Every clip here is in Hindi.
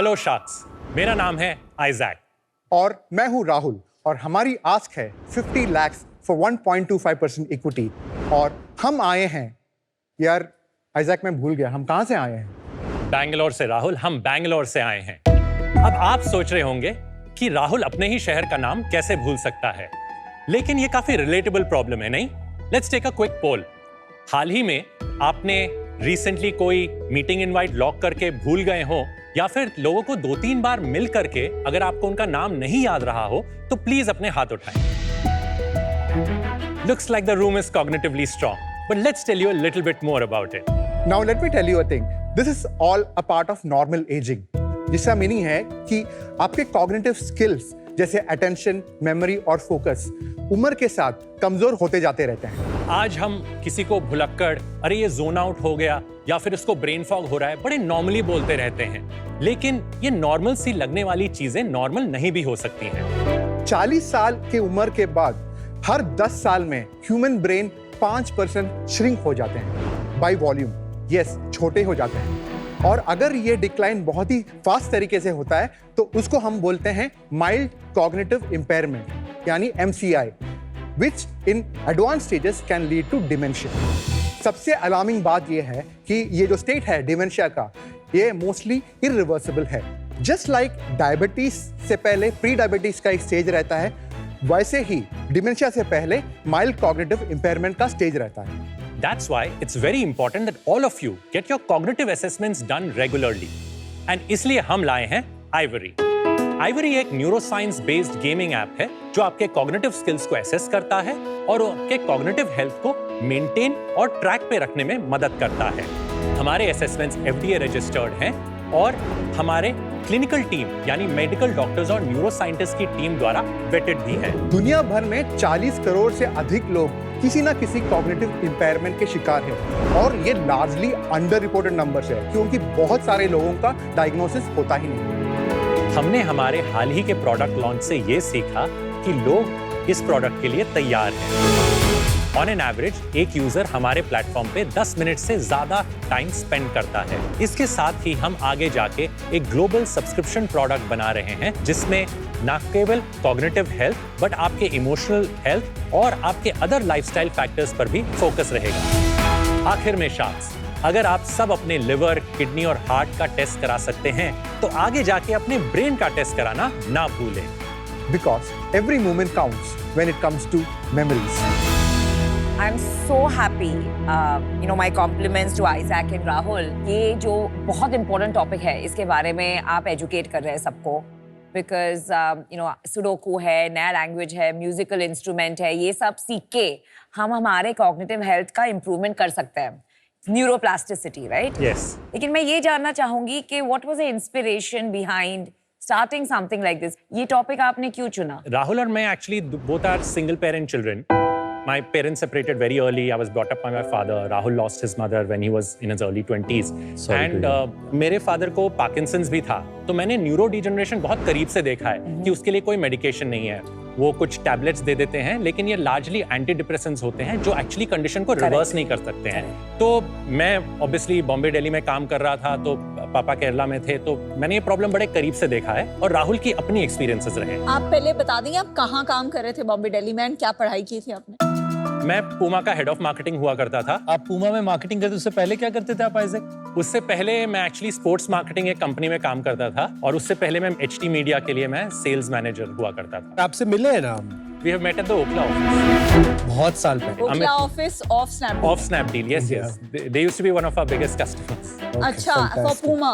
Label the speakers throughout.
Speaker 1: हेलो शार्क्स, मेरा नाम है आइजैक
Speaker 2: और मैं हूं राहुल और हमारी आस्क है 50 lakhs for 1.25% इक्विटी और हम आए हैं यार आइजैक, मैं भूल गया हम कहां से आए हैं।
Speaker 1: बैंगलोर से। राहुल, हम बैंगलोर से आए हैं। अब आप सोच रहे होंगे कि राहुल अपने ही शहर का नाम कैसे भूल सकता है, लेकिन ये काफी रिलेटेबल प्रॉब्लम है, नहीं? लेट्स टेक अ क्विक पोल। हाल ही में आपने रिसेंटली कोई मीटिंग इनवाइट लॉक करके भूल गए हो, या फिर लोगों को 2-3 बार मिल करके अगर आपको उनका नाम नहीं याद रहा हो तो प्लीज अपने हाथ उठाएं। Looks like the room is cognitively strong, but let's tell you a little bit more about it.
Speaker 2: Now let me tell you a thing. This is all a part of normal aging. जिसका मीनिंग है कि आपके कॉग्निटिव स्किल्स जैसे अटेंशन, मेमोरी और फोकस उम्र के साथ कमजोर होते जाते रहते हैं।
Speaker 1: आज हम किसी को भुलक्कड़, अरे ये जोन आउट हो गया, या फिर उसको ब्रेन फॉग हो रहा है, बड़े नॉर्मली बोलते रहते हैं, लेकिन ये नॉर्मल सी लगने वाली चीजें नॉर्मल नहीं भी हो सकती हैं।
Speaker 2: 40 साल की उम्र के बाद हर 10 साल में ह्यूमन ब्रेन 5% श्रिंक हो जाते हैं बाय वॉल्यूम। यस, छोटे हो जाते हैं। और अगर ये डिक्लाइन बहुत ही फास्ट तरीके से होता है तो उसको हम बोलते हैं माइल्ड कॉग्निटिव इम्पेयरमेंट यानी MCI, which in advanced stages can lead to dementia. सबसे अलार्मिंग बात यह है कि ये जो स्टेट है डिमेंशिया का, ये मोस्टली इरिवर्सिबल है। जस्ट लाइक डायबिटीज से पहले प्री डायबिटीज का एक स्टेज रहता है, वैसे ही डिमेंशिया से पहले माइल्ड कॉग्निटिव इम्पेयरमेंट का स्टेज रहता है।
Speaker 1: That's why it's very important that all of you get your cognitive assessments done regularly. And इसलिए हम लाए हैं Ivory. Ivory एक न्यूरोसाइंस बेस्ड गेमिंग ऐप है जो आपके कॉग्निटिव स्किल्स को एसेस करता है और आपके कॉग्निटिव हेल्थ को मेंटेन और ट्रैक पे रखने में मदद करता है। हमारे असेसमेंट्स FDA रजिस्टर्ड हैं और हमारे क्लिनिकल टीम यानी मेडिकल डॉक्टर्स और न्यूरोसाइंटिस्ट की टीम द्वारा वेटेड भी है।
Speaker 2: दुनिया भर में 40 करोड़ से अधिक लोग किसी ना किसी कॉग्निटिव इम्पेयरमेंट के शिकार हैं और ये लार्जली अंडर रिपोर्टेड नंबर्स है क्योंकि बहुत सारे लोगों का डायग्नोसिस होता ही नहीं।
Speaker 1: हमने हमारे हाल ही के प्रोडक्ट लॉन्च से ये सीखा कि लोग इस प्रोडक्ट के लिए तैयार हैं। ऑन एन एवरेज एक यूजर हमारे प्लेटफॉर्म पे 10 मिनट से ज्यादा टाइम स्पेंड करता है। इसके साथ ही हम आगे जाके एक ग्लोबल सब्सक्रिप्शन प्रोडक्ट बना रहे हैं जिसमें न केवल कॉग्निटिव हेल्थ बट आपके इमोशनल हेल्थ और आपके अदर लाइफस्टाइल फैक्टर्स पर भी फोकस रहेगा। आखिर में शार्क्स, अगर आप सब अपने लिवर, किडनी और हार्ट का टेस्ट करा सकते हैं तो आगे जाके अपने ब्रेन का टेस्ट कराना ना भूलें।
Speaker 2: Because every moment counts when it comes to memories.
Speaker 3: I'm so happy. My compliments to Isaac and Rahul. ये जो बहुत important topic है, इसके बारे में आप educate कर रहे हैं सबको. Because सुडोकू है, नया language है, musical instrument है, ये सब सीख के हम हमारे cognitive health का improvement कर सकते हैं. Neuroplasticity, right?
Speaker 1: Yes.
Speaker 3: लेकिन मैं ये जानना चाहूंगी कि what was the inspiration behind starting something like this? ये topic आपने क्यों चुना?
Speaker 1: राहुल और मैं actually both are single parent children. My parents separated very early. I was brought up by my father. Rahul lost his mother when he was in his early 20s. And मेरे फादर को पार्किंसंस भी था, तो मैंने न्यूरो डिजनरेशन बहुत करीब से देखा है कि उसके लिए कोई मेडिकेशन नहीं है। वो कुछ टैबलेट्स दे देते हैं, लेकिन ये लार्जली एंटी डिप्रेसेंट्स होते हैं जो एक्चुअली कंडीशन को रिवर्स नहीं कर सकते हैं। तो मैं ऑब्वियसली बॉम्बे दिल्ली में काम कर रहा था, तो पापा केरला में थे, तो मैंने ये प्रॉब्लम बड़े करीब से देखा है और राहुल की अपनी एक्सपीरियंसेस रहे।
Speaker 4: आप पहले बता देंगे आप कहाँ काम कर रहे थे बॉम्बे दिल्ली में, क्या पढ़ाई की थी आपने?
Speaker 1: मैं पूमा का हेड ऑफ मार्केटिंग हुआ करता था।
Speaker 5: आप पूमा में मार्केटिंग करते, उससे पहले क्या करते थे आप आइजैक?
Speaker 1: उससे पहले मैं एक्चुअली स्पोर्ट्स मार्केटिंग एक कंपनी में काम करता था और उससे पहले मैं HT मीडिया के लिए मैं सेल्स मैनेजर हुआ करता था।
Speaker 5: आपसे मिले हैं ना हम?
Speaker 1: We have met at the Ookla office.
Speaker 5: बहुत साल पहले।
Speaker 4: Okhla office of Snapdeal.
Speaker 1: Of Snapdeal, yes, yes. They used to be one of our biggest customers.
Speaker 4: अच्छा, for Puma.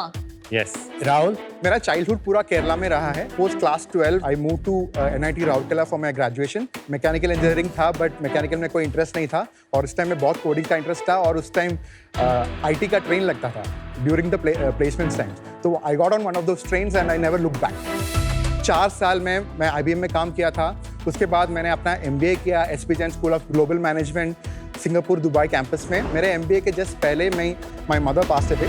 Speaker 1: Yes.
Speaker 5: राहुल,
Speaker 2: मेरा चाइल्डहुड पूरा केरला में रहा है। Post class 12 I move to NIT Rourkela for my graduation. Mechanical engineering था बट मैकेनिकल में कोई इंटरेस्ट नहीं था और उस टाइम में बहुत कोडिंग का इंटरेस्ट था और उस टाइम IT का ट्रेन लगता था ड्यूरिंग द प्लेसमेंट टाइम। तो I got on one of those trains and I never look back. 4 साल में मैं IBM में काम किया था। उसके बाद मैंने अपना MBA किया SP Jain school of global management Singapore Dubai campus में। मेरे MBA के जस्ट पहले माई मदर पास्ड अवे।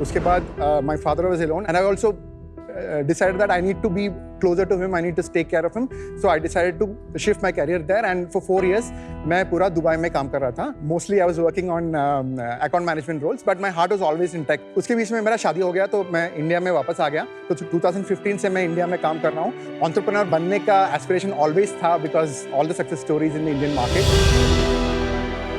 Speaker 2: उसके बाद my father was alone and I also decided that I need to be closer to him, I need to take care of him. So I decided to shift my career there, and for 4 years मैं पूरा दुबई में काम कर रहा था. Mostly I was working on account management roles, but my heart was always in tech. उसके बीच में मेरा शादी हो गया तो मैं इंडिया में वापस आ गया. तो 2015 से मैं इंडिया में काम कर रहा हूँ. Entrepreneur बनने का aspiration always था because all the success stories in the Indian market.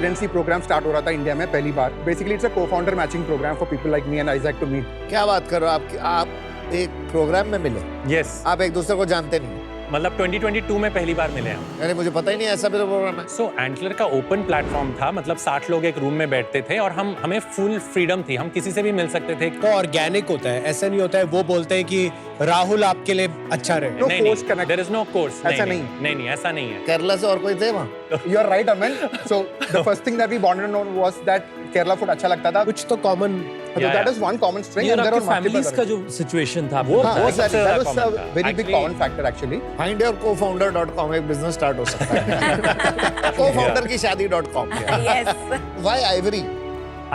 Speaker 2: Residency programme start हो रहा था इंडिया में पहली बार. Basically it's a co-founder matching programme for people like me and Isaac to meet.
Speaker 6: क्या बात कर रहे हो आप एक प्रोग्राम में मिले?
Speaker 1: यस,
Speaker 6: आप एक दूसरे को जानते नहीं?
Speaker 1: मतलब 2022 में पहली बार मिले हम.
Speaker 6: अरे मुझे पता ही नहीं ऐसा भी तो प्रोग्राम है.
Speaker 1: सो एंटलर का ओपन प्लेटफॉर्म था, मतलब 60 लोग एक रूम में बैठते थे और हमें फुल फ्रीडम थी, हम किसी से भी मिल सकते थे.
Speaker 5: तो ऑर्गेनिक होता है, ऐसा नहीं होता है वो बोलते हैं कि राहुल आपके लिए अच्छा रहे.
Speaker 2: No force connect.
Speaker 1: There is no course.
Speaker 2: ऐसा
Speaker 1: नहीं, ऐसा नहीं है.
Speaker 6: केरला से और कोई थे वहाँ?
Speaker 2: You are right, Aman. So the first thing that we bonded on was that Kerala food अच्छा लगता था.
Speaker 5: कुछ तो common.
Speaker 2: So that is one common string,
Speaker 5: ये
Speaker 2: and there
Speaker 5: आपके
Speaker 2: are multiple
Speaker 5: फैमिलीज का
Speaker 2: others.
Speaker 5: जो सिचुएशन था
Speaker 1: वो
Speaker 2: हाँ,
Speaker 1: बहुत
Speaker 2: that
Speaker 1: ज्यादा
Speaker 2: was a
Speaker 1: common था.
Speaker 2: very big
Speaker 1: Actually,
Speaker 2: common factor actually.
Speaker 6: findyourcofounder.com एक बिजनेस स्टार्ट हो सकता है. co-founder की शादी.com.
Speaker 3: Yes.
Speaker 6: Why Ivory?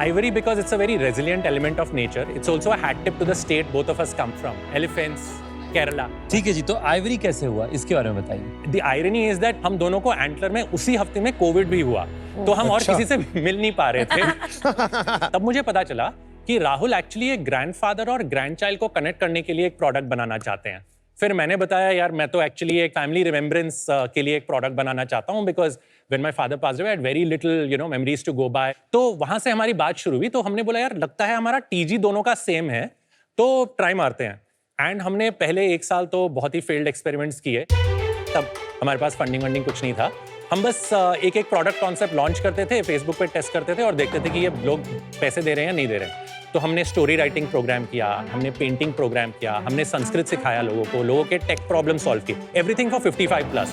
Speaker 1: Ivory because it's a very resilient element of nature. It's also a hat tip to the state both of us come from. Elephants, Kerala.
Speaker 5: ठीक है जी, तो आइवरी कैसे हुआ इसके बारे में बताइए.
Speaker 1: The irony is that हम दोनों को एंटलर में उसी हफ्ते में कोविड भी हुआ, तो हम और किसी से मिल नहीं पा रहे थे. तब मुझे पता चला कि राहुल एक्चुअली एक ग्रैंडफादर और ग्रैंडचाइल्ड को कनेक्ट करने के लिए एक प्रोडक्ट बनाना चाहते हैं. फिर मैंने बताया यार मैं तो एक्चुअली एक फैमिली रिमेम्बरेंस के लिए एक प्रोडक्ट बनाना चाहता हूँ because when my father passed away I had very little memories to go by. तो वहां से हमारी बात शुरू हुई. तो हमने बोला यार लगता है हमारा टीजी दोनों का सेम है, तो ट्राई मारते हैं. एंड हमने पहले 1 साल तो बहुत ही फेल्ड एक्सपेरिमेंट्स किए. तब हमारे पास फंडिंग कुछ नहीं था. हम बस एक प्रोडक्ट कॉन्सेप्ट लॉन्च करते थे, फेसबुक पे टेस्ट करते थे और देखते थे कि ये लोग पैसे दे रहे हैं या नहीं दे रहे हैं. तो हमने स्टोरी राइटिंग प्रोग्राम किया, हमने पेंटिंग प्रोग्राम किया, हमने संस्कृत सिखाया लोगों को, लोगों के टेक प्रॉब्लम सॉल्व किए, एवरीथिंग फॉर 55+.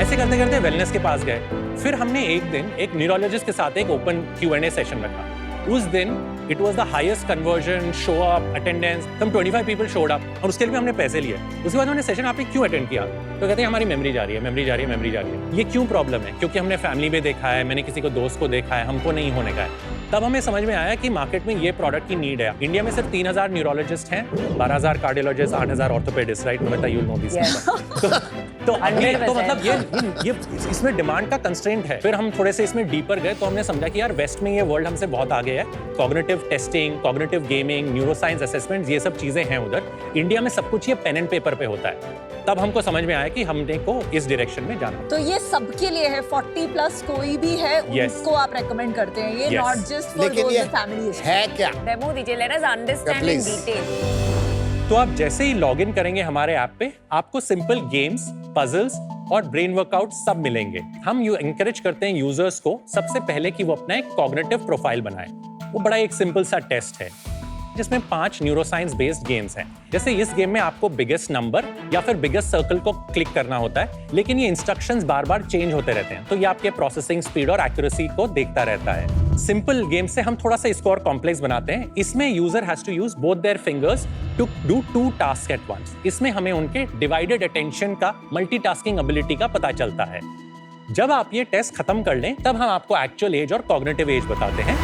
Speaker 1: ऐसे करते करते वेलनेस के पास गए. फिर हमने एक दिन एक न्यूरोलॉजिस्ट के साथ एक ओपन Q&A सेशन रखा. उस दिन it was the highest conversion, show up, attendance. हम 25 पीपल शोड अप और उसके लिए भी हमने पैसे लिए. उसके बाद हमने सेशन आपने क्यों अटेंड किया? तो कहते हैं हमारी मेमोरी जा रही है. ये क्यों प्रॉब्लम है? क्योंकि हमने फैमिली में देखा है, मैंने किसी को दोस्त को देखा है, हमको नहीं होने का है. तब हमें समझ में आया कि मार्केट में ये प्रोडक्ट की नीड है. इंडिया में सिर्फ 3000 न्यूरोलॉजिस्ट हैं, 12000 cardiologist, 8000 orthopaedist, right? Namita, you know this. तो मतलब ये इसमें डिमांड का कंस्ट्रेंट है. फिर हम थोड़े से इसमें डीपर गए तो हमने समझा कि यार वेस्ट में ये वर्ल्ड हमसे बहुत आगे है. Cognitive testing, cognitive gaming, neuroscience assessments, ये सब चीजें हैं उधर. इंडिया में सब कुछ ये पेन एंड पेपर पे होता है. तब हमको समझ में आया कि हमने को इस डायरेक्शन में जाना.
Speaker 4: तो ये सबके लिए है, 40+ कोई भी है उनको आप रेकमेंड करते हैं, ये not just for those with families.
Speaker 6: है क्या?
Speaker 3: डेमो दीजिए, let us understand in detail.
Speaker 1: तो आप जैसे ही लॉग इन करेंगे हमारे ऐप पे, आपको सिंपल गेम्स, पजल्स और ब्रेन वर्कआउट सब मिलेंगे. हम एनकरेज करते हैं यूजर्स को सबसे पहले कि वो अपना एक कॉग्निटिव प्रोफाइल बनाएं. वो बड़ा एक सिंपल सा टेस्ट है जिसमें 5 न्यूरोसाइंस बेस्ड गेम्स हैं. जैसे इस गेम में आपको बिगेस्ट नंबर या फिर बिगेस्ट सर्कल को क्लिक करना होता है, लेकिन ये इंस्ट्रक्शंस बार बार चेंज होते रहते हैं, तो ये आपके प्रोसेसिंग स्पीड और एक्यूरेसी को देखता रहता है. सिंपल गेम से हम थोड़ा सा स्कोर कॉम्प्लेक्स बनाते हैं. इसमें user has to use both their fingers to do 2 task at once. इसमें हमें उनके डिवाइडेड अटेंशन का, मल्टीटास्किंग एबिलिटी का पता चलता है. जब आप ये टेस्ट खत्म कर लें तब हम आपको एक्चुअल एज और कॉग्निटिव एज बताते हैं.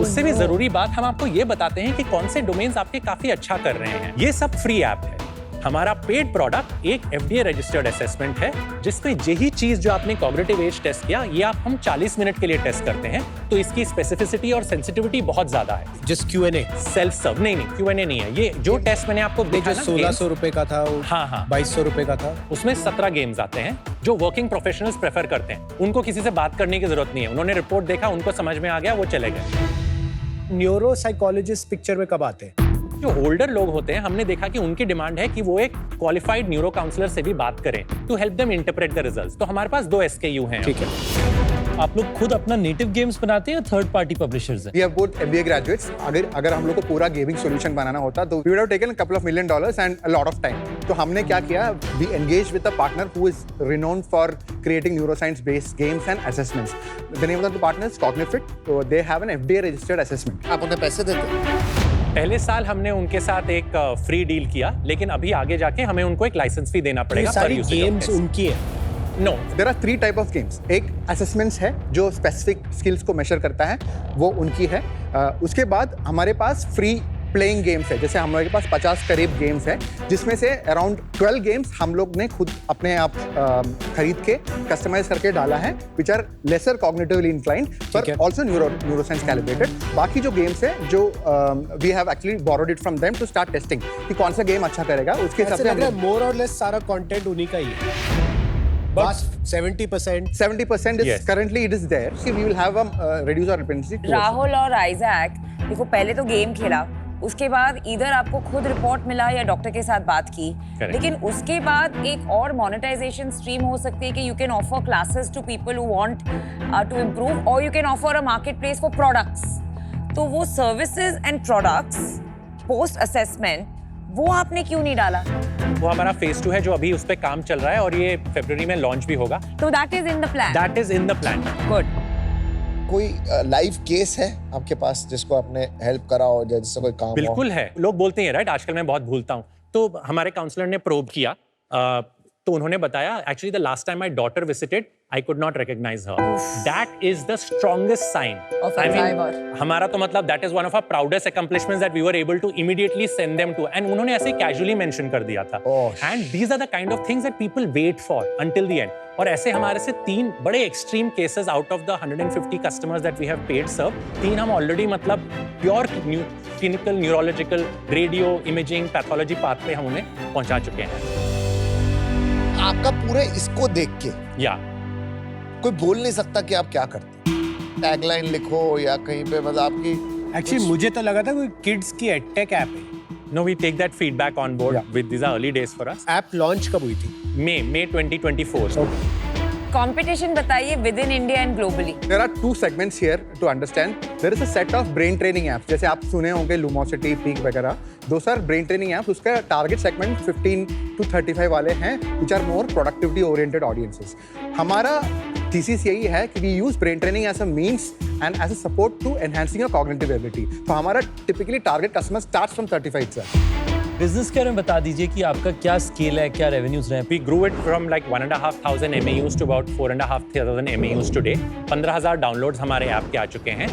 Speaker 1: उससे भी जरूरी बात, हम आपको ये बताते हैं कि कौन से डोमेन्स आपके काफी अच्छा कर रहे हैं. ये सब फ्री ऐप है. हमारा पेड प्रोडक्ट एक FDA रजिस्टर्ड असेसमेंट है जिसमें यही चीज जो आपने कॉग्निटिव एज टेस्ट किया, ये आप हम 40 मिनट के लिए टेस्ट करते हैं. तो इसकी स्पेसिफिसिटी और सेंसिटिविटी बहुत ज्यादा है.
Speaker 5: Just Q&A.
Speaker 1: सेल्फ सर्व नहीं, Q&A नहीं है. ये जो टेस्ट मैंने आपको देखा
Speaker 5: जो 1600 रुपए का था,
Speaker 1: हाँ
Speaker 5: 2200 रुपए का था,
Speaker 1: उसमें 17 गेम्स आते हैं जो वर्किंग प्रोफेशनल्स प्रेफर करते हैं. उनको किसी से बात करने की जरूरत नहीं है. उन्होंने रिपोर्ट देखा, उनको समझ में आ गया, वो चले गए.
Speaker 5: न्यूरो साइकोलॉजिस्ट पिक्चर में कब आते हैं?
Speaker 1: जो ओल्डर लोग होते हैं, हमने देखा कि उनकी डिमांड है कि वो एक क्वालिफाइड न्यूरो काउंसलर से भी बात करें to help them interpret the results. तो हमारे पास 2 SKU हैं.
Speaker 5: ठीक है. आप लोग खुद अपना नेटिव गेम्स बनाते हैं या थर्ड पार्टी पब्लिशर्स हैं?
Speaker 2: We have both MBA graduates. अगर हम लोग को पूरा गेमिंग सॉल्यूशन बनाना होता तो we would have taken a couple of $1 million and a lot of time. तो हमने क्या किया? We engaged with a partner who is renowned for creating neuroscience based games and assessments. The name of the partner is Cognifit. So they have an FDA registered assessment.
Speaker 6: आप उन्हें पैसे देते हैं?
Speaker 1: पहले साल हमने उनके साथ एक फ्री डील किया, लेकिन अभी आगे जाके हमें उनको एक लाइसेंस फी देना पड़ेगा.
Speaker 5: सारी गेम्स उनकी है?
Speaker 1: No.
Speaker 2: There are 3 type of games. एक assessments है जो specific skills को measure करता है, वो उनकी है. उसके बाद हमारे पास free प्लेइंग गेम्स है, जैसे हम लोग के पास 50 करीब गेम्स है, जिसमें से अराउंड 12 गेम्स हम लोग ने खुद अपने आप खरीद के कस्टमाइज करके डाला है, which are lesser cognitively inclined पर ऑल्सो न्यूरोसाइंस कैलिब्रेटेड। बाकी जो गेम्स है जो we have actually borrowed it from them to start testing कि कौन सा गेम अच्छा करेगा, उसके हिसाब से
Speaker 5: मोर और लेस सारा कंटेंट उन्हीं का ही है। But 70%
Speaker 2: is currently it is there. See, we will have reduce our dependency.
Speaker 3: Rahul और आइजैक, देखो पहले तो गेम खेला, उसके बाद इधर आपको खुद रिपोर्ट मिला या डॉक्टर के साथ बात की, लेकिन उसके बाद एक और मोनेटाइजेशन स्ट्रीम हो सकती है कि you can offer classes to people who want to improve, और you can offer a marketplace for products. तो वो services and products post assessment वो आपने क्यों नहीं डाला?
Speaker 1: वो हमारा फेज 2 है जो अभी उस पे काम चल रहा है और ये फरवरी में लॉन्च भी होगा।
Speaker 3: तो that is in the plan.
Speaker 1: That is in the plan.
Speaker 3: Good.
Speaker 6: कोई लाइव केस है आपके पास जिसको आपने हेल्प करा हो, जिससे कोई काम?
Speaker 1: बिल्कुल है। लोग बोलते हैं राइट, आजकल मैं बहुत भूलता हूँ, तो हमारे काउंसलर ने प्रोब किया, तो उन्होंने बताया actually the last time my daughter visited I could not recognise her. That is the strongest sign
Speaker 4: of Alzheimer.
Speaker 1: हमारा तो मतलब that is one of our proudest accomplishments that we were able to immediately send them to, and उन्होंने ऐसे कैजुअली मेंशन कर दिया था। And these are the kind of things that people wait for until the end. और ऐसे हमारे से 3 बड़े extreme cases out of the 150 customers that we have paid serve, 3 हम ऑलरेडी मतलब pure clinical neurological radio imaging pathology path पे हम उन्हें पहुंचा चुके हैं।
Speaker 6: आपका पूरे इसको देख के
Speaker 1: या
Speaker 6: कोई बोल नहीं सकता कि आप क्या करते हैं। टैगलाइन लिखो या कहीं पे मतलब आपकी
Speaker 5: एक्चुअली मुझे तो लगा था कोई किड्स की एडटेक ऐप है।
Speaker 1: No, we take that feedback on board. With these are early days for us.
Speaker 5: App launch कब हुई थी?
Speaker 1: May 2024.
Speaker 3: कंपटीशन बताइए with in India and globally.
Speaker 2: There are 2 segments here to understand. There is a set of brain training apps. जैसे आप सुने होंगे Lumosity, Peak वगैरह। Those are brain training apps. उसका target segment 15 to 35 वाले हैं, which are more productivity oriented audiences. हमारा thesis यही है कि we use brain training as a means and as a support to enhancing your cognitive ability. तो हमारा typically target customer starts from 35 itself.
Speaker 7: Business के बारे में बता दीजिए कि आपका क्या स्केल है, क्या रेवेन्यूज रहे हैं?
Speaker 1: We grew it from like 1,500 MAUs to about 4,500 MAUs today. 15,000 downloads हमारे ऐप के आ चुके हैं।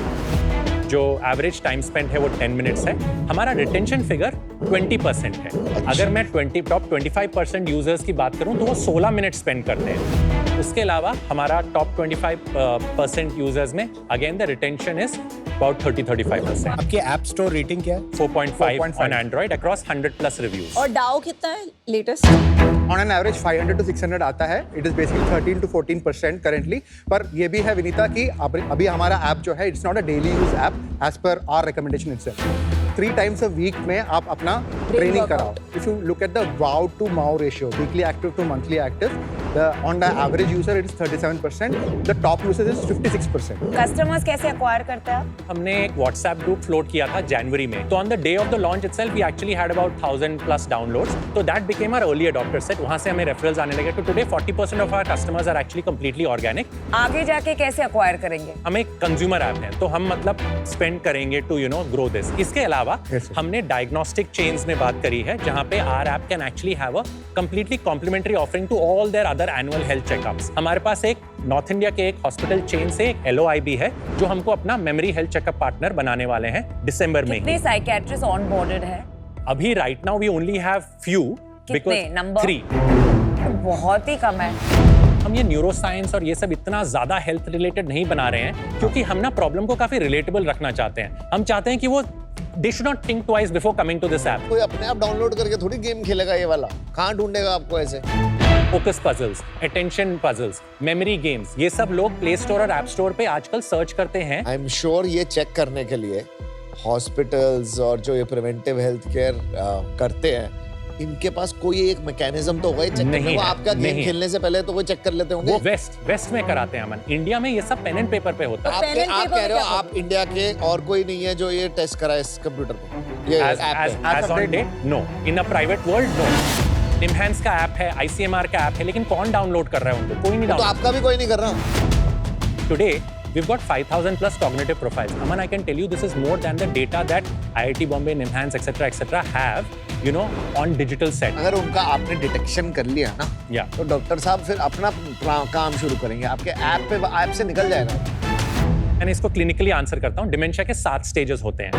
Speaker 1: जो एवरेज टाइम स्पेंड है वो 10 मिनट्स है। हमारा रिटेंशन फिगर 20% है। अगर मैं टॉप 25% यूजर्स की बात करूं तो वो 16 मिनट स्पेंड करते हैं। उसके अलावा हमारा टॉप 25% यूजर्स में again the retention is about 30-35%।
Speaker 5: आपकी ऐप स्टोर रेटिंग क्या है?
Speaker 1: 4.5 on Android across 100+ reviews.
Speaker 4: और डाउ कितना है latest?
Speaker 2: On an average 500 to 600 आता है। It is basically 13 to 14% currently. पर ये भी है विनीता कि अभी हमारा ऐप जो है, it's not a daily use app as per our recommendation itself. 3 times a week में आप अपना ट्रेनिंग कराओ। If you look at the wow to MAU ratio, weekly active to monthly active, on the average user it is 37%. The top users is 56%.
Speaker 3: Customers कैसे एक्वायर करते हैं?
Speaker 1: हमने एक व्हाट्सएप ग्रुप फ्लोट किया था जनवरी में, तो on the day of the launch itself we actually had about 1000+ downloads, तो that became our early adopter set. वहां से हमें रेफरल्स आने लगे। तो today 40% of our customers are actually completely organic.
Speaker 3: आगे जाके कैसे एक्वायर करेंगे?
Speaker 1: हम एक कंज्यूमर ऐप है, तो हम मतलब स्पेंड करेंगे टू ग्रो दिस। इसके अलावा हमने डायग्नोस्टिक चेन्स में बात करी है, जहां पे our app can actually have a completely complementary offering to all their other annual health checkups. हमारे पास एक नॉर्थ इंडिया के एक हॉस्पिटल चेन से एक LOI भी है जो हमको अपना मेमोरी हेल्थ चेकअप पार्टनर बनाने वाले हैं दिसंबर में।
Speaker 3: कितने साइकियाट्रिस्ट ऑन बोर्डेड है?
Speaker 1: अभी right now we only have few,
Speaker 3: कितने नंबर?
Speaker 1: 3।
Speaker 3: तो बहुत ही कम है।
Speaker 1: हम ये न्यूरो साइंस और ये सब इतना ज्यादा हेल्थ रिलेटेड नहीं बना रहे हैं, क्योंकि हम ना प्रॉब्लम को काफी रिलेटेबल रखना चाहते हैं। हम चाहते हैं कि वो they should not think twice before coming to this app.
Speaker 6: कोई अपने आप डाउनलोड करके थोड़ी गेम खेलेगा ये वाला, कहाँ ढूंढेगा आपको ऐसे?
Speaker 1: Focus puzzles, attention puzzles, memory games, ये सब लोग प्ले स्टोर और ऐप स्टोर पे आजकल सर्च करते हैं।
Speaker 6: आई एम श्योर ये चेक करने के लिए हॉस्पिटल्स और जो ये प्रिवेंटिव हेल्थ केयर करते हैं, इनके पास कोई एक मैकेनिज्म तो होगा चेक करने को। आपका गेम खेलने से पहले तो वो चेक कर लेते होंगे।
Speaker 1: वो वेस्ट में कराते हैं अमन। इंडिया में ये सब पेन एंड पेपर पे होता है।
Speaker 6: आप कह रहे हो आप इंडिया के और कोई नहीं है जो ये टेस्ट कराए इस कंप्यूटर पे? ये
Speaker 1: as on date, no. In a private world, no. निम्हांस का ऐप है, ICMR का ऐप है, लेकिन कौन डाउनलोड कर रहा है उनको? कोई नहीं डाउनलोड।
Speaker 6: तो आपका भी कोई नहीं कर रहा।
Speaker 1: Today, we've got 5,000+ cognitive profiles. Aman, I can tell you this is more than the data that IIT Bombay, Nimhans, etc. have, on digital set.
Speaker 6: अगर उनका आपने डिटेक्शन कर लिया ना,
Speaker 1: Yeah.
Speaker 6: तो डॉक्टर साहब फिर अपना काम शुरू करेंगे। आपके ऐप से निकल जाएगा।
Speaker 1: मैंने इसको क्लिनिकली आंसर करता हूँ। डिमेंशिया के 7 स्टेजेस होते हैं।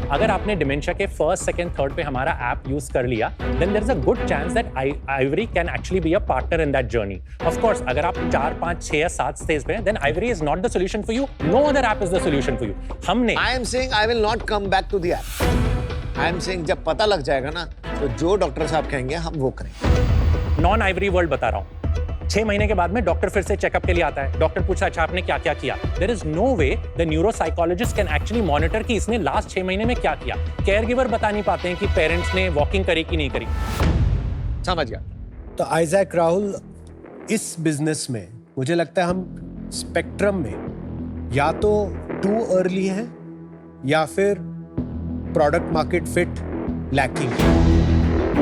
Speaker 1: अगर आपने डिमेंशिया के फर्स्ट, सेकंड, थर्ड पे हमारा ऐप यूज कर लिया, then there is a good chance that Ivory can actually be a partner in that journey. Of course अगर आप 4, 5, 6 या 7 स्टेज पे हैं, then Ivory is not the solution for you, no other app is the solution for you. हमने
Speaker 6: I am saying I will not come back to the app. I am saying जब पता लग जाएगा ना, तो जो डॉक्टर साहब कहेंगे हम वो करेंगे।
Speaker 1: नॉन आइवरी वर्ल्ड बता रहा हूँ। 6 महीने के बाद में डॉक्टर फिर से चेकअप के लिए आता है। डॉक्टर पूछता है अच्छा आपने क्या क्या किया। There is no way the neuropsychologist can actually monitor कि इसने लास्ट 6 महीने में क्या किया। केयर गिवर बता नहीं पाते हैं कि पेरेंट्स ने वॉकिंग करी कि नहीं करी।
Speaker 6: समझ गया।
Speaker 5: तो आइजैक राहुल, इस बिजनेस में मुझे लगता है हम स्पेक्ट्रम में या तो टू अर्ली है या फिर प्रोडक्ट मार्केट फिट लैकिंग।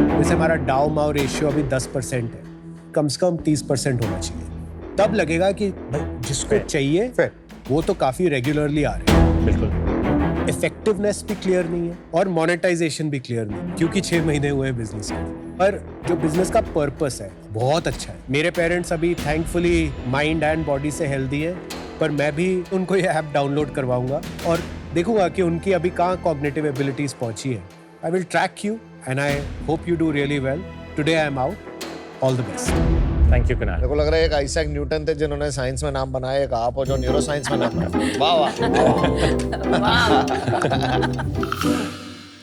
Speaker 5: जैसे हमारा डाउ माउ रेशियो अभी 10% है, कम से कम 30% होना चाहिए। तब लगेगा कि भाई जिसको चाहिए वो तो काफी रेगुलरली आ रहे हैं।
Speaker 1: बिल्कुल।
Speaker 5: इफेक्टिवनेस भी क्लियर नहीं है और मोनेटाइजेशन भी क्लियर नहीं है, क्योंकि 6 महीने हुए हैं बिजनेस में। पर जो बिजनेस का पर्पस है बहुत अच्छा है। मेरे पेरेंट्स अभी थैंकफुली माइंड एंड बॉडी से हेल्दी है, पर मैं भी उनको ये ऐप डाउनलोड करवाऊंगा और देखूंगा कि उनकी अभी कहाँ कॉग्निटिव एबिलिटीज पहुंची है। I will track you and I hope you do really well. Today I am out. All the best.
Speaker 1: Thank you Kunal.
Speaker 6: मेरे को लग रहा है एक आइजैक न्यूटन थे जिन्होंने साइंस में नाम बनाया, एक आप हो जो न्यूरो साइंस में नाम बनाया। वाह वाह।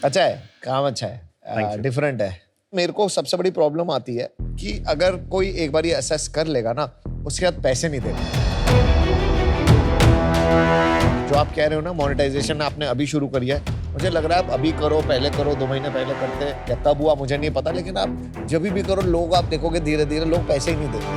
Speaker 6: अच्छा है, काम अच्छा है, डिफरेंट है। मेरे को सबसे बड़ी प्रॉब्लम आती है कि अगर कोई एक बार ये असेस कर लेगा ना, उसके बाद पैसे नहीं देगा। जो आप कह रहे हो ना मोनेटाइजेशन आपने अभी शुरू करी है, मुझे लग रहा है आप अभी करो, पहले करो, 2 महीने पहले करते या कब हुआ मुझे नहीं पता, लेकिन आप जब भी करो लोग आप देखोगे धीरे धीरे लोग पैसे ही नहीं देते।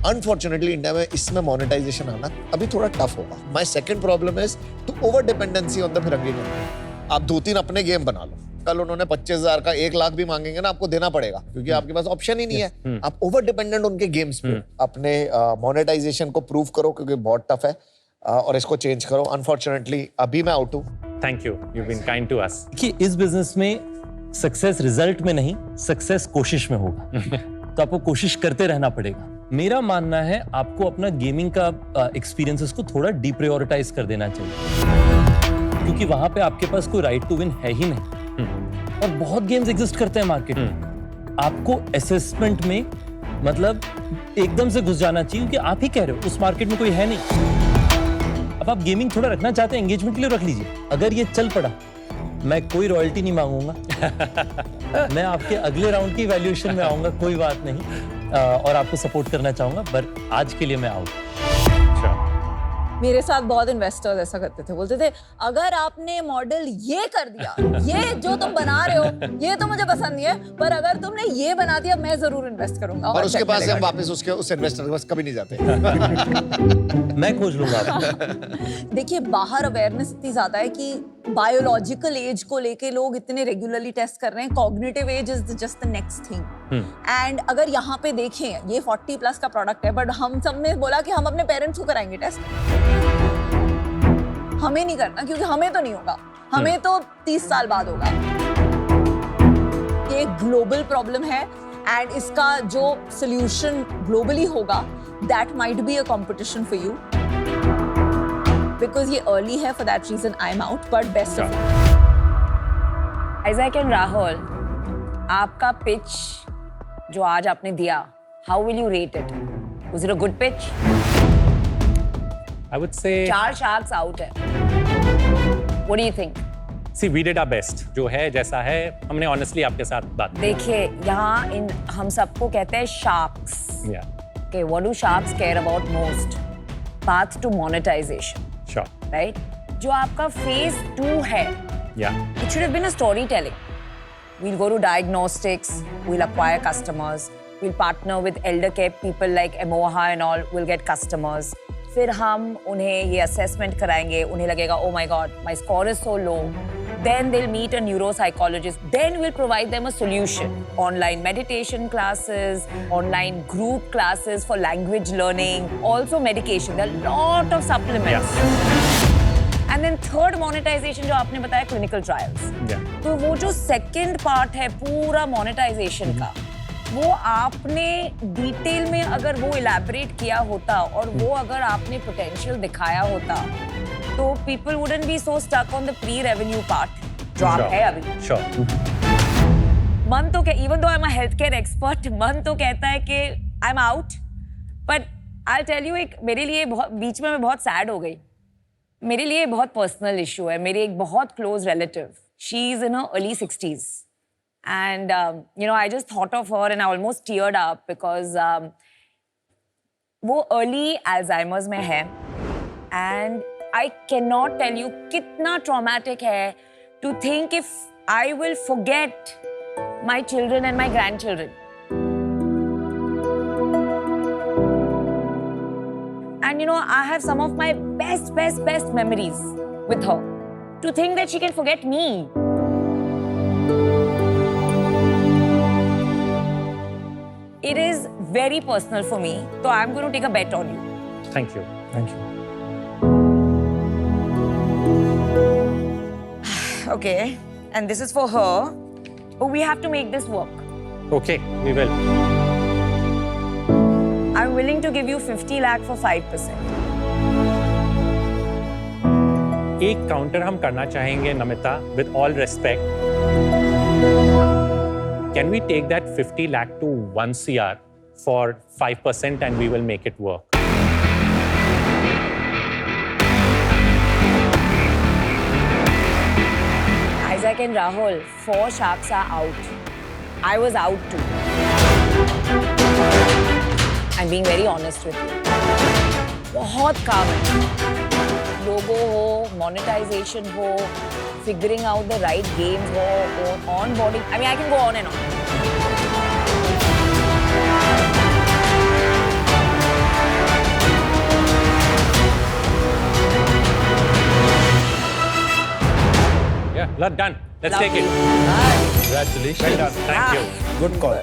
Speaker 6: अनफॉर्चुनेटली इंडिया में इसमें मोनेटाइजेशन आना अभी थोड़ा टफ होगा। My second problem is to over dependency on the Firangi company. आप 2-3 अपने गेम बना लो, कल उन्होंने 25,000 का 1 लाख भी मांगेंगे ना, आपको देना पड़ेगा क्योंकि आपके पास ऑप्शन ही नहीं है। आप ओवर डिपेंडेंट उनके गेम्स पे। अपने मोनेटाइजेशन को प्रूव करो क्योंकि बहुत टफ है और इसको चेंज करो। अनफॉर्चुनेटली अभी मैं आउट हूँ।
Speaker 1: Thank you, you been kind to us.
Speaker 7: कि इस बिजनेस में सक्सेस रिजल्ट में नहीं, सक्सेस कोशिश में होगा। तो आपको कोशिश करते रहना पड़ेगा। मेरा मानना है आपको अपना गेमिंग का एक्सपीरियंसेस को थोड़ा डिप्रायोरिटाइज कर देना चाहिए, क्योंकि वहां पे आपके पास कोई राइट टू विन है ही नहीं और बहुत गेम्स एग्जिस्ट करते हैं मार्केट में। आपको असेसमेंट में मतलब एकदम से घुस जाना चाहिए, क्योंकि आप ही कह रहे हो उस मार्केट में कोई है नहीं। अब आप गेमिंग थोड़ा रखना चाहते हैं, एंगेजमेंट के लिए रख लीजिए। अगर ये चल पड़ा, मैं कोई रॉयल्टी नहीं मांगूंगा। मैं आपके अगले राउंड की वैल्यूएशन में आऊंगा, कोई बात नहीं, और आपको सपोर्ट करना चाहूंगा, पर आज के लिए मैं आउट।
Speaker 4: मेरे साथ बहुत इन्वेस्टर्स ऐसा करते थे, बोलते थे अगर आपने मॉडल ये कर दिया, ये जो तुम बना रहे हो ये तो मुझे पसंद नहीं है, पर अगर तुमने ये बना दिया मैं जरूर इन्वेस्ट करूंगा।
Speaker 6: और उसके पास हम वापस उस इन्वेस्टर के पास कभी नहीं जाते।
Speaker 7: मैं खोज लूंगा।
Speaker 4: देखिए बाहर अवेयरनेस इतनी ज्यादा है कि बायोलॉजिकल एज को लेके लोग इतने रेगुलरली टेस्ट कर रहे हैं। Cognitive age is just the next thing. And अगर यहाँ पे देखें, ये 40+ का प्रोडक्ट है, बट हम सब ने बोला कि हम अपने पेरेंट्स को कराएंगे टेस्ट। हमें नहीं करना, क्योंकि हमें तो नहीं होगा, हमें तो 30 साल बाद होगा। ये ग्लोबल प्रॉब्लम है एंड इसका जो सोल्यूशन ग्लोबली होगा, that might be a competition for you. Because ये अर्ली है, for that reason I am out, but best of
Speaker 3: Isaac and Rahul, आपका पिच जो आज आपने दिया, how will you rate it? Was it a good pitch?
Speaker 1: I would say
Speaker 3: 4 sharks out है। What do you think?
Speaker 1: See, we did our best. जो है जैसा है, हमने honestly आपके साथ बात की।
Speaker 3: देखिए यहाँ हम सबको कहते हैं sharks।
Speaker 1: Yeah.
Speaker 3: Okay, what do sharks care about most? Path to monetization.
Speaker 1: Sure.
Speaker 3: Right? जो आपका phase 2 है,
Speaker 1: Yeah.
Speaker 3: it should have been a storytelling. We'll go to diagnostics, we'll acquire customers, we'll partner with elder care people like Emoha and all, we'll get customers. फिर हम उन्हें ये असेसमेंट कराएंगे, उन्हें लगेगा oh my god, my score is so low. Then they'll meet a neuropsychologist. Then we'll provide them a solution. Online meditation classes, online group classes for language learning, also medication. There are a lot of supplements. Yeah. And then third monetization जो आपने बताया clinical trials.
Speaker 1: Yeah.
Speaker 3: तो वो जो second part है पूरा monetization का, वो आपने डिटेल में अगर वो इलैबोरेट किया होता और वो अगर आपने पोटेंशियल दिखाया होता तो people wouldn't be so stuck on the pre revenue part जो आप है अभी।
Speaker 1: Sure.
Speaker 3: मन तो क्या, even though I am a health care expert, मन तो कहता है कि I am out, but I tell you, एक मेरे लिए बहुत बीच में मैं बहुत सैड हो गई। मेरे लिए बहुत पर्सनल इशू है। मेरी एक बहुत close relative, she is in her early 60s and you know, I just thought of her and I almost teared up because वो early Alzheimer's में है and I cannot tell you कितना traumatic है to think if I will forget my children and my grandchildren. And you know, I have some of my best memories with her. To think that she can forget me. It is very personal for me, so I'm going to take a bet on you.
Speaker 1: Thank you. Thank you.
Speaker 3: Okay, and this is for her. But we have to make this work.
Speaker 1: Okay, we will.
Speaker 3: I'm willing to give you 50 lakh for 5%.
Speaker 1: एक काउंटर हम करना चाहेंगे Namita, with all respect. Can we take that 50 lakh to 1 CR for 5% and we will make it work?
Speaker 3: Isaac and Rahul, 4 sharks are out. I was out too. I'm being very honest with you. बहुत काम है. Logo हो, monetization हो, figuring out the right games ho, or onboarding. I mean, I can go on and on.
Speaker 1: Yeah, done. Let's take it.
Speaker 3: Nice.
Speaker 7: Congratulations.
Speaker 1: Well done. Thank you.
Speaker 5: Good call.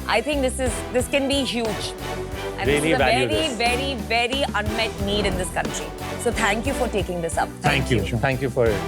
Speaker 3: I think this can be huge. And
Speaker 1: Really
Speaker 3: this is a
Speaker 1: value
Speaker 3: very,
Speaker 1: this.
Speaker 3: very, very unmet need in this country. So thank you for taking this up.
Speaker 1: Thank you. Thank you for it.